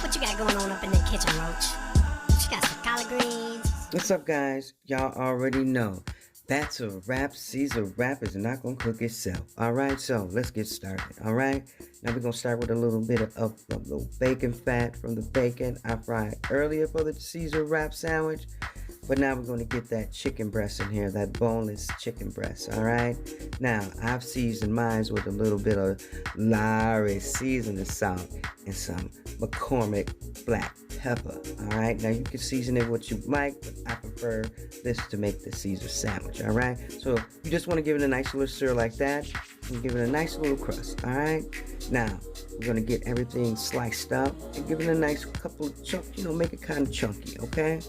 What you got going on up in the kitchen, Roch? What you got, some collard greens? What's up, guys? Y'all already know that's a wrap. Caesar wrap is not gonna cook itself. All right, so let's get started. All right, now we're gonna start with a little bit of little bacon fat from the bacon I fried earlier for the Caesar wrap sandwich. But now we're going to get that chicken breast in here, that boneless chicken breast, all right? Now, I've seasoned mine with a little bit of Lowry seasoning salt and some McCormick black pepper, all right? Now, you can season it what you like, but I prefer this to make the Caesar sandwich, all right? So, you just want to give it a nice little stir like that and give it a nice little crust, all right? Now, we're going to get everything sliced up and give it a nice couple of chunks, make it kind of chunky, okay?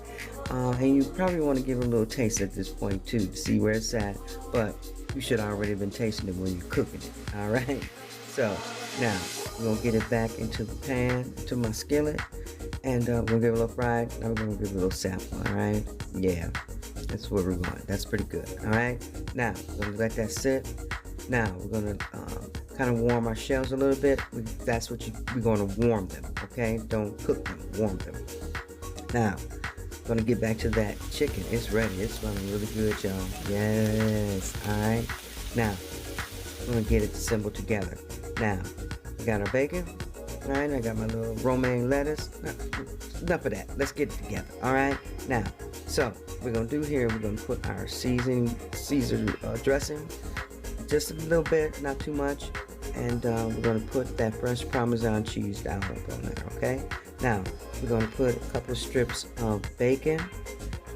And you probably want to give it a little taste at this point too to see where it's at, but you should already been tasting it when you're cooking it, all right? So now we're going to get it back into the pan, into my skillet, and we're going to give it a little fried. Now we're going to give it a little sample, all right? Yeah, that's where we're going. That's pretty good, all right? Now we're going to let that sit. Now we're going to kind of warm our shells a little bit. That's what we're going to warm them, okay? Don't cook them, warm them. Now, gonna get back to that chicken. It's ready. It's smelling really good, y'all. Yes. Alright. Now, we're gonna get it assembled together. Now, we got our bacon. Alright, I got my little romaine lettuce. Enough of that. Let's get it together. Alright. Now, so we're gonna do here, we're gonna put our Caesar dressing. Just a little bit, not too much. And we're gonna put that fresh Parmesan cheese down on there, okay? Now, we're going to put a couple of strips of bacon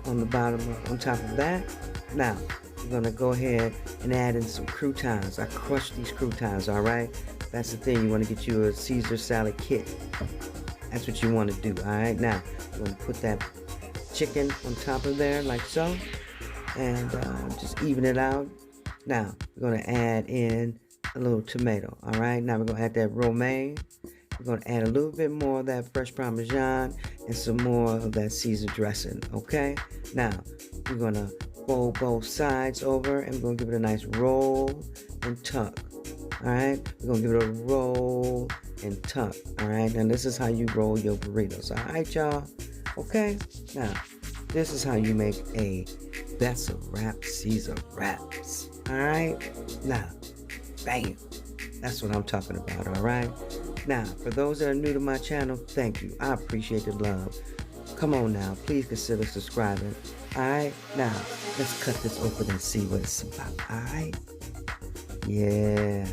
on the bottom, on top of that. Now, we're going to go ahead and add in some croutons. I crushed these croutons, all right? That's the thing. You want to get you a Caesar salad kit. That's what you want to do, all right? Now, we're going to put that chicken on top of there like so. And just even it out. Now, we're going to add in a little tomato, all right? Now, we're going to add that romaine. We're going to add a little bit more of that fresh Parmesan and some more of that Caesar dressing, okay? Now, we're going to fold both sides over and we're going to give it a nice roll and tuck, all right? We're going to give it a roll and tuck, all right? Now, this is how you roll your burritos, all right, y'all? Okay? Now, this is how you make a That's a Wrap Caesar wraps, all right? Now, bam. That's what I'm talking about, all right? Now, for those that are new to my channel, thank you. I appreciate the love. Come on now, please consider subscribing. Alright, now, let's cut this open and see what it's about. Alright? Yeah.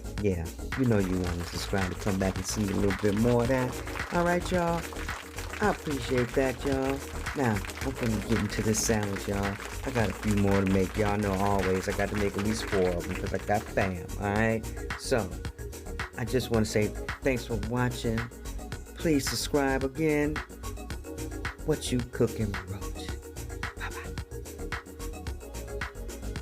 You know you want to subscribe to come back and see a little bit more of that. Alright, y'all. I appreciate that, y'all. Now, I'm gonna get into this sandwich, y'all. I got a few more to make. Y'all know always I got to make at least 4 of them because I got fam. Alright? So, I just want to say thanks for watching. Please subscribe again. What you cooking, bro?